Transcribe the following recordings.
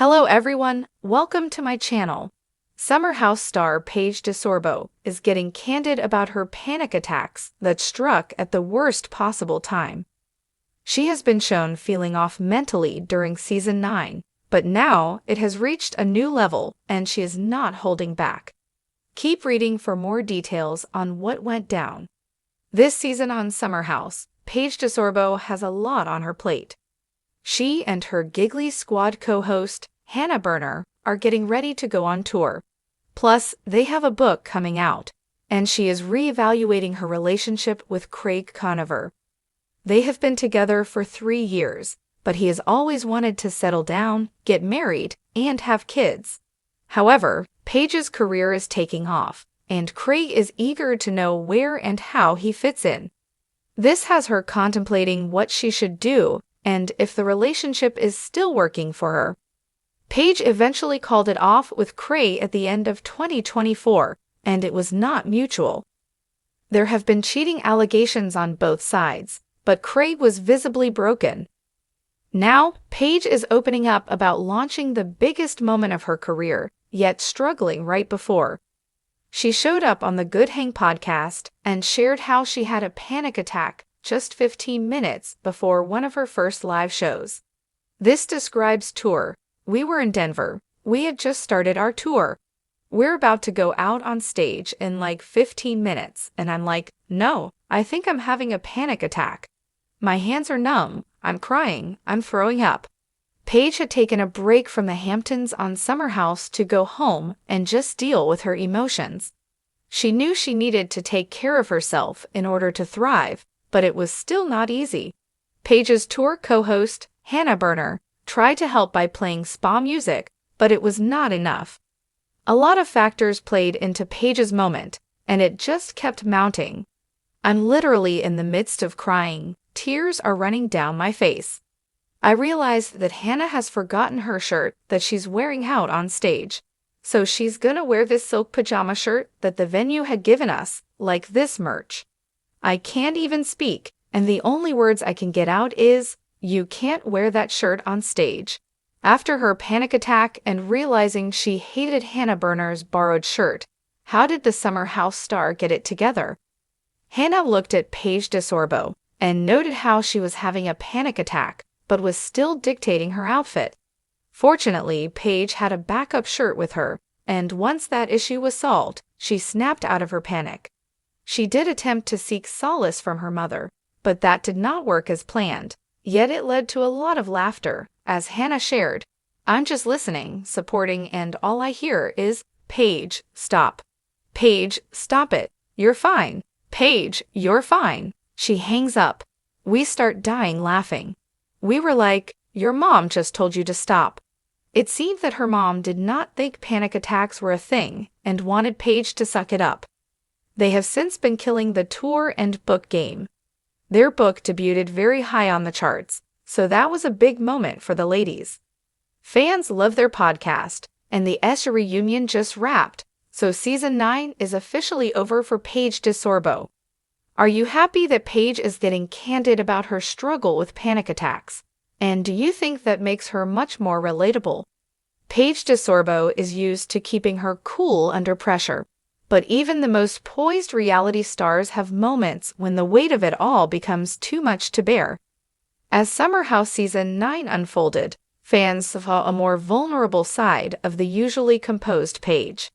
Hello everyone, welcome to my channel. Summer House star Paige DeSorbo is getting candid about her panic attacks that struck at the worst possible time. She has been shown feeling off mentally during season 9, but now it has reached a new level and she is not holding back. Keep reading for more details on what went down. This season on Summer House, Paige DeSorbo has a lot on her plate. She and her Giggly Squad co-host, Hannah Berner, are getting ready to go on tour. Plus, they have a book coming out, and she is re-evaluating her relationship with Craig Conover. They have been together for 3 years, but he has always wanted to settle down, get married, and have kids. However, Paige's career is taking off, and Craig is eager to know where and how he fits in. This has her contemplating what she should do and if the relationship is still working for her. Paige eventually called it off with Craig at the end of 2024, and it was not mutual. There have been cheating allegations on both sides, but Craig was visibly broken. Now, Paige is opening up about launching the biggest moment of her career, yet struggling right before. She showed up on the Good Hang podcast and shared how she had a panic attack just 15 minutes before one of her first live shows. This describes tour. We were in Denver. We had just started our tour. We're about to go out on stage in like 15 minutes, and I'm like, no, I think I'm having a panic attack. My hands are numb, I'm crying, I'm throwing up. Paige had taken a break from the Hamptons on Summer House to go home and just deal with her emotions. She knew she needed to take care of herself in order to thrive, but it was still not easy. Paige's tour co-host, Hannah Berner, tried to help by playing spa music, but it was not enough. A lot of factors played into Paige's moment, and it just kept mounting. I'm literally in the midst of crying. Tears are running down my face. I realized that Hannah has forgotten her shirt that she's wearing out on stage. So she's gonna wear this silk pajama shirt that the venue had given us, like this merch. I can't even speak, and the only words I can get out is, "You can't wear that shirt on stage." After her panic attack and realizing she hated Hannah Berner's borrowed shirt, how did the Summer House star get it together? Hannah looked at Paige DeSorbo and noted how she was having a panic attack, but was still dictating her outfit. Fortunately, Paige had a backup shirt with her, and once that issue was solved, she snapped out of her panic. She did attempt to seek solace from her mother, but that did not work as planned. Yet it led to a lot of laughter, as Hannah shared, "I'm just listening, supporting, and all I hear is, 'Paige, stop. Paige, stop it. You're fine. Paige, you're fine.' She hangs up. We start dying laughing. We were like, 'Your mom just told you to stop.'" It seemed that her mom did not think panic attacks were a thing and wanted Paige to suck it up. They have since been killing the tour and book game. Their book debuted very high on the charts, so that was a big moment for the ladies. Fans love their podcast, and the ESHA reunion just wrapped, so season 9 is officially over for Paige DeSorbo. Are you happy that Paige is getting candid about her struggle with panic attacks? And do you think that makes her much more relatable? Paige DeSorbo is used to keeping her cool under pressure. But even the most poised reality stars have moments when the weight of it all becomes too much to bear. As Summer House Season 9 unfolded, fans saw a more vulnerable side of the usually composed Paige.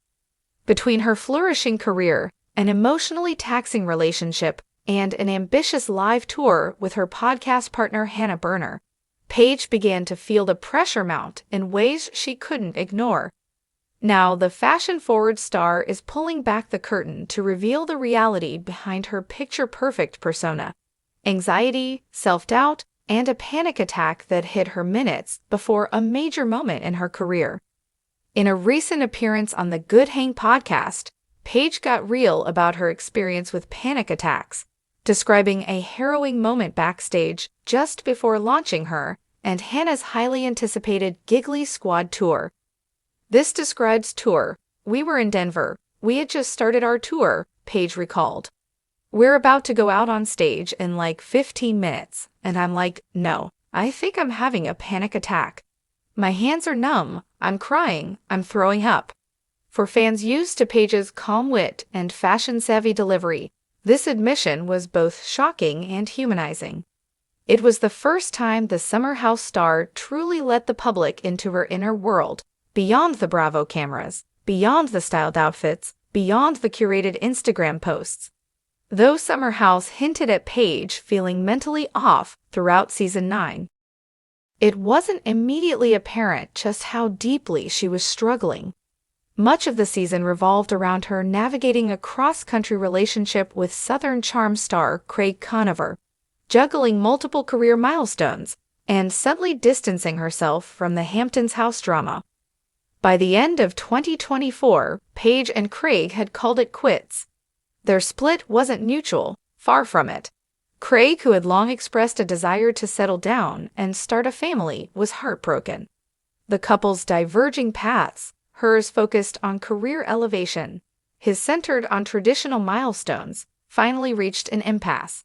Between her flourishing career, an emotionally taxing relationship, and an ambitious live tour with her podcast partner Hannah Berner, Paige began to feel the pressure mount in ways she couldn't ignore. Now, the fashion-forward star is pulling back the curtain to reveal the reality behind her picture-perfect persona: anxiety, self-doubt, and a panic attack that hit her minutes before a major moment in her career. In a recent appearance on the Good Hang podcast, Paige got real about her experience with panic attacks, describing a harrowing moment backstage just before launching her and Hannah's highly anticipated Giggly Squad tour. This describes tour. We were in Denver. We had just started our tour, Paige recalled. We're about to go out on stage in like 15 minutes, and I'm like, no, I think I'm having a panic attack. "My hands are numb, I'm crying, I'm throwing up." For fans used to Paige's calm wit and fashion-savvy delivery, this admission was both shocking and humanizing. It was the first time the Summer House star truly let the public into her inner world, beyond the Bravo cameras, beyond the styled outfits, beyond the curated Instagram posts. Though Summer House hinted at Paige feeling mentally off throughout season 9, it wasn't immediately apparent just how deeply she was struggling. Much of the season revolved around her navigating a cross-country relationship with Southern Charm star Craig Conover, juggling multiple career milestones, and subtly distancing herself from the Hamptons house drama. By the end of 2024, Paige and Craig had called it quits. Their split wasn't mutual, far from it. Craig, who had long expressed a desire to settle down and start a family, was heartbroken. The couple's diverging paths, hers focused on career elevation, his centered on traditional milestones, finally reached an impasse.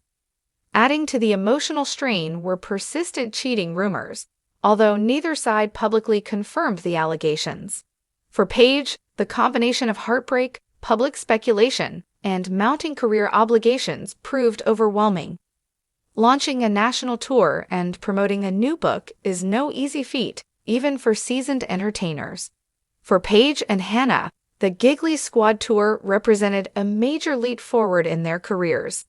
Adding to the emotional strain were persistent cheating rumors, although neither side publicly confirmed the allegations. For Paige, the combination of heartbreak, public speculation, and mounting career obligations proved overwhelming. Launching a national tour and promoting a new book is no easy feat, even for seasoned entertainers. For Paige and Hannah, the Giggly Squad tour represented a major leap forward in their careers.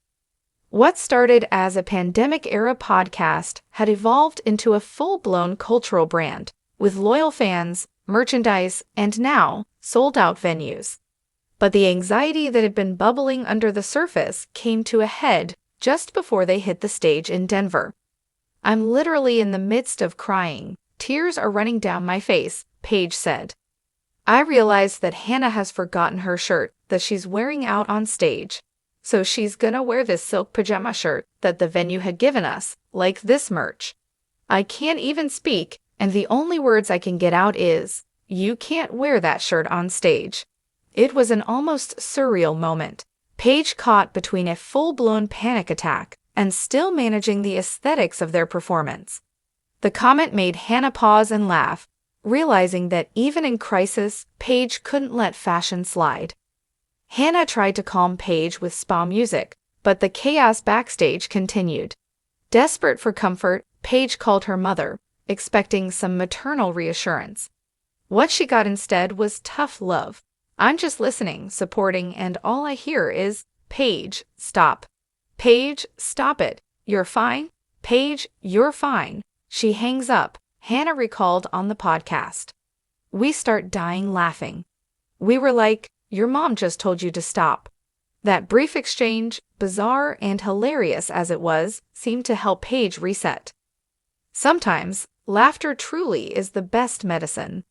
What started as a pandemic-era podcast had evolved into a full-blown cultural brand, with loyal fans, merchandise, and now, sold-out venues. But the anxiety that had been bubbling under the surface came to a head just before they hit the stage in Denver. "I'm literally in the midst of crying. Tears are running down my face," Paige said. "I realized that Hannah has forgotten her shirt that she's wearing out on stage. So she's gonna wear this silk pajama shirt that the venue had given us, like this merch. I can't even speak, and the only words I can get out is, 'You can't wear that shirt on stage.'" It was an almost surreal moment. Paige caught between a full-blown panic attack and still managing the aesthetics of their performance. The comment made Hannah pause and laugh, realizing that even in crisis, Paige couldn't let fashion slide. Hannah tried to calm Paige with spa music, but the chaos backstage continued. Desperate for comfort, Paige called her mother, expecting some maternal reassurance. What she got instead was tough love. "I'm just listening, supporting, and all I hear is, 'Paige, stop. Paige, stop it. You're fine. Paige, you're fine.'" She hangs up, Hannah recalled on the podcast. "We start dying laughing. We were like, 'Your mom just told you to stop.'" That brief exchange, bizarre and hilarious as it was, seemed to help Paige reset. Sometimes, laughter truly is the best medicine.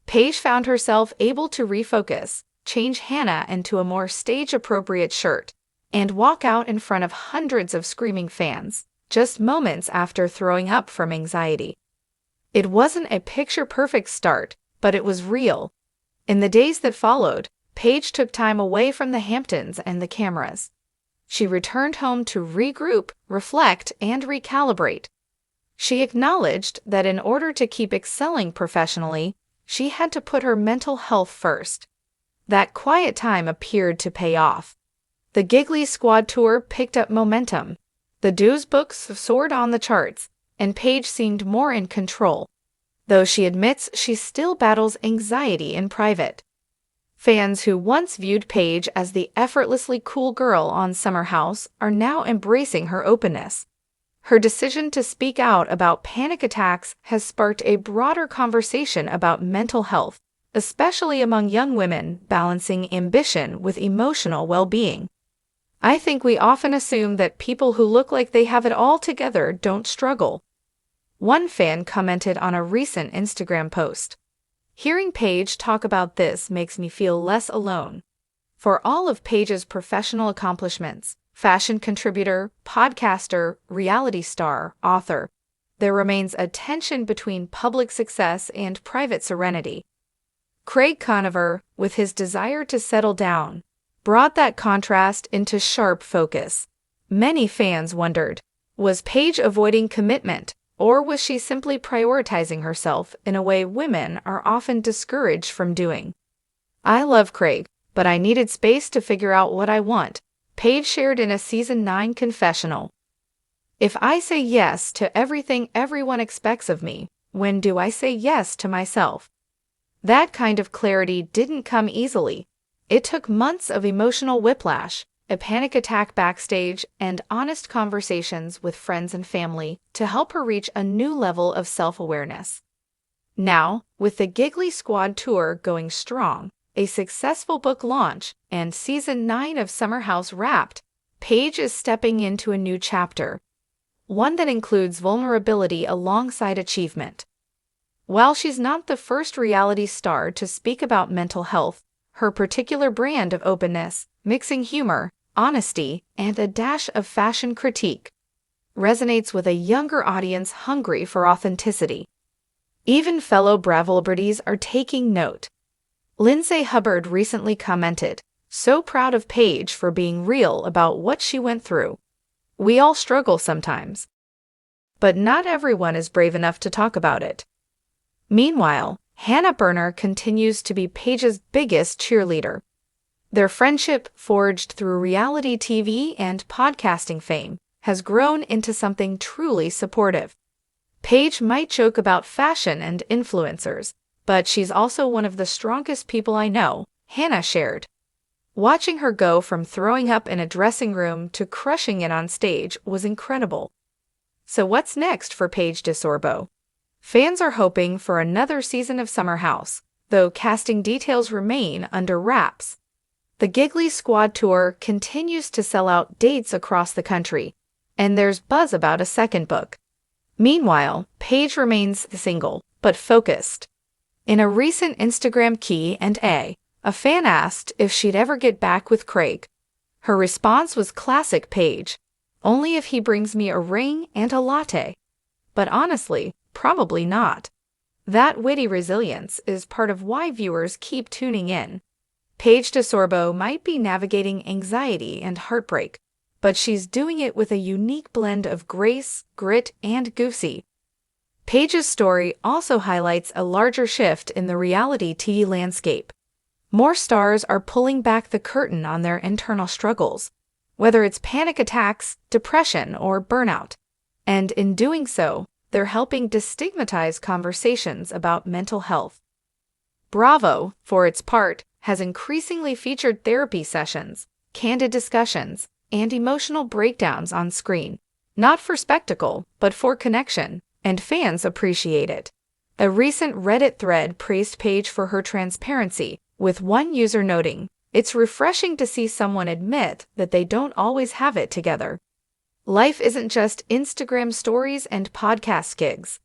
Paige found herself able to refocus, change Hannah into a more stage-appropriate shirt, and walk out in front of hundreds of screaming fans, just moments after throwing up from anxiety. It wasn't a picture-perfect start, but it was real. In the days that followed, Paige took time away from the Hamptons and the cameras. She returned home to regroup, reflect, and recalibrate. She acknowledged that in order to keep excelling professionally, she had to put her mental health first. That quiet time appeared to pay off. The Giggly Squad tour picked up momentum. The Dues books soared on the charts, and Paige seemed more in control, though she admits she still battles anxiety in private. Fans who once viewed Paige as the effortlessly cool girl on Summer House are now embracing her openness. Her decision to speak out about panic attacks has sparked a broader conversation about mental health, especially among young women balancing ambition with emotional well-being. "I think we often assume that people who look like they have it all together don't struggle," one fan commented on a recent Instagram post. "Hearing Paige talk about this makes me feel less alone." For all of Paige's professional accomplishments, fashion contributor, podcaster, reality star, author, there remains a tension between public success and private serenity. Craig Conover, with his desire to settle down, brought that contrast into sharp focus. Many fans wondered, was Paige avoiding commitment, Or was she simply prioritizing herself in a way women are often discouraged from doing? I love Craig, but I needed space to figure out what I want, Paige shared in a Season 9 confessional. If I say yes to everything everyone expects of me, when do I say yes to myself? That kind of clarity didn't come easily. It took months of emotional whiplash, a panic attack backstage, and honest conversations with friends and family to help her reach a new level of self-awareness. Now, with the Giggly Squad tour going strong, a successful book launch, and Season 9 of Summer House wrapped, Paige is stepping into a new chapter, one that includes vulnerability alongside achievement. While she's not the first reality star to speak about mental health, her particular brand of openness, mixing humor, honesty, and a dash of fashion critique, resonates with a younger audience hungry for authenticity. Even fellow Bravo-liberties are taking note. Lindsay Hubbard recently commented, "So proud of Paige for being real about what she went through. We all struggle sometimes. But not everyone is brave enough to talk about it." Meanwhile, Hannah Berner continues to be Paige's biggest cheerleader. Their friendship, forged through reality TV and podcasting fame, has grown into something truly supportive. Paige might joke about fashion and influencers, but she's also one of the strongest people I know, Hannah shared. Watching her go from throwing up in a dressing room to crushing it on stage was incredible. So what's next for Paige DeSorbo? Fans are hoping for another season of Summer House, though casting details remain under wraps. The Giggly Squad tour continues to sell out dates across the country, and there's buzz about a second book. Meanwhile, Paige remains single, but focused. In a recent Instagram Q&A, a fan asked if she'd ever get back with Craig. Her response was classic Paige, "Only if he brings me a ring and a latte." But honestly, probably not. That witty resilience is part of why viewers keep tuning in. Paige DeSorbo might be navigating anxiety and heartbreak, but she's doing it with a unique blend of grace, grit, and goofy. Paige's story also highlights a larger shift in the reality TV landscape. More stars are pulling back the curtain on their internal struggles, whether it's panic attacks, depression, or burnout. And in doing so, they're helping destigmatize conversations about mental health. Bravo, for its part, has increasingly featured therapy sessions, candid discussions, and emotional breakdowns on screen, not for spectacle, but for connection, and fans appreciate it. A recent Reddit thread praised Paige for her transparency, with one user noting, "It's refreshing to see someone admit that they don't always have it together. Life isn't just Instagram stories and podcast gigs.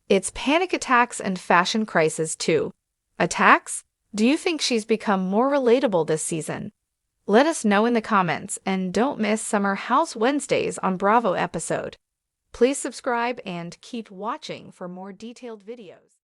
It's panic attacks and fashion crises too." Attacks? Do you think she's become more relatable this season? Let us know in the comments, and don't miss Summer House Wednesdays on Bravo episode. Please subscribe and keep watching for more detailed videos.